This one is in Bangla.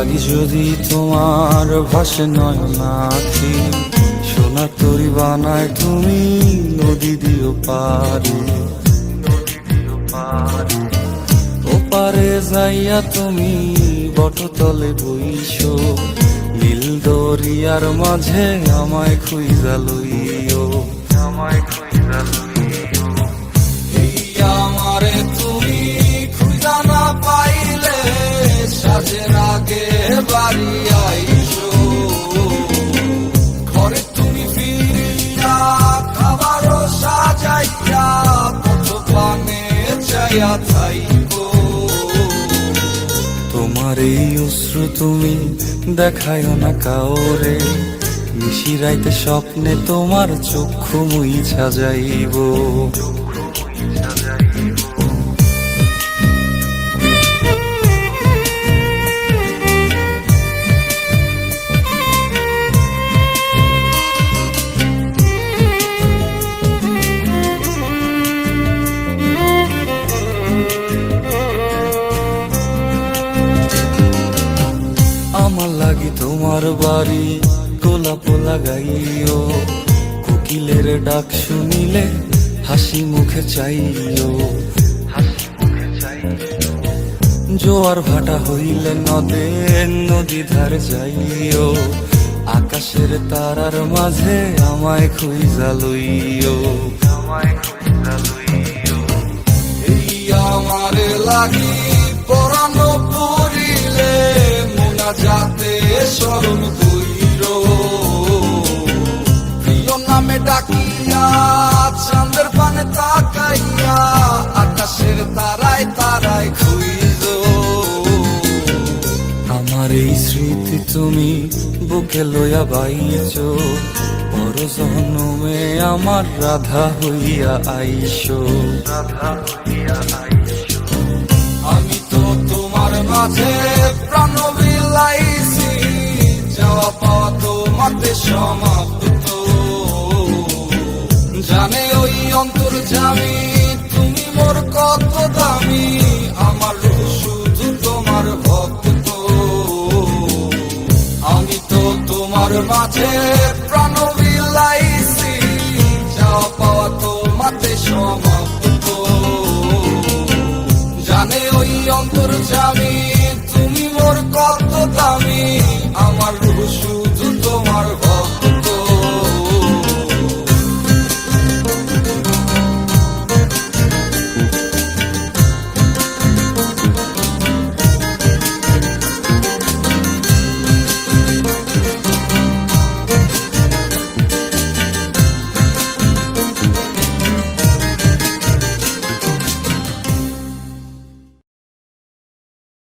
লাগি যদি তোমার ভাসে নয়নাখি, সোনা তরি বানায় তুমি নদী দিও পারি। ওপারে যাইয়া তুমি বটতলে বইসো, নীল দরিয়ার মাঝে আমায় খুঁজা লইও, আমায় খুঁজা লইও। এই আমারে তুমি খুঁজা না পাইলে সাজের আগে বাড়ি আইসো, ঘরে তুমি ফিরিয়া খাবারও সাজাইয়া কত পানে চাইয়া থাইকো। তোমার এই অশ্রু তুমি দেখায়ও না কাউরে, নিশিরাইতে স্বপ্নে তোমার চক্ষু মুইছা যাইব। আমার লাগি তোমার বাড়ি গোলাপ লাগাইও, কোকিলের ডাক শুনিলে হাসি মুখে চাইও, হাসি মুখে চাইও। জোয়ার ভাটা হইলে নদে নদী ধার যাইও, আকাশের তারার মাঝে আমায় খুঁজা লইও, আমায় খুঁজা লইও। এই আমারে লাগি পরানো পড়িলে যাতে স্মরণ কইর, প্রিয় নামে ডাকিয়া চাঁদের পানে তাকাইয়া আকাশের তারায় তারায় খুইজ। আমার এই স্মৃতি তুমি বুকে লইয়া বাইছ, পর জন্মে আমার রাধা হইয়া আইসো, রাধা হইয়া আইসো। আমি তো তোমার মাঝে প্রাণ বিলাইছি, যাওয়া পাওয়া তোমাতে সমাপ্ত। জানে ওই অন্তর্যামী তুমি মোর কত দামি, আমার শুধু তোমার ভক্ত। আমি তো তোমার মাঝে প্রাণ বিলাইছি, যাওয়া পাওয়া তোমাতে সমাপ্ত। জানে ওই অন্তর্যামী তুমি মোর কত দামি, আমার শুধু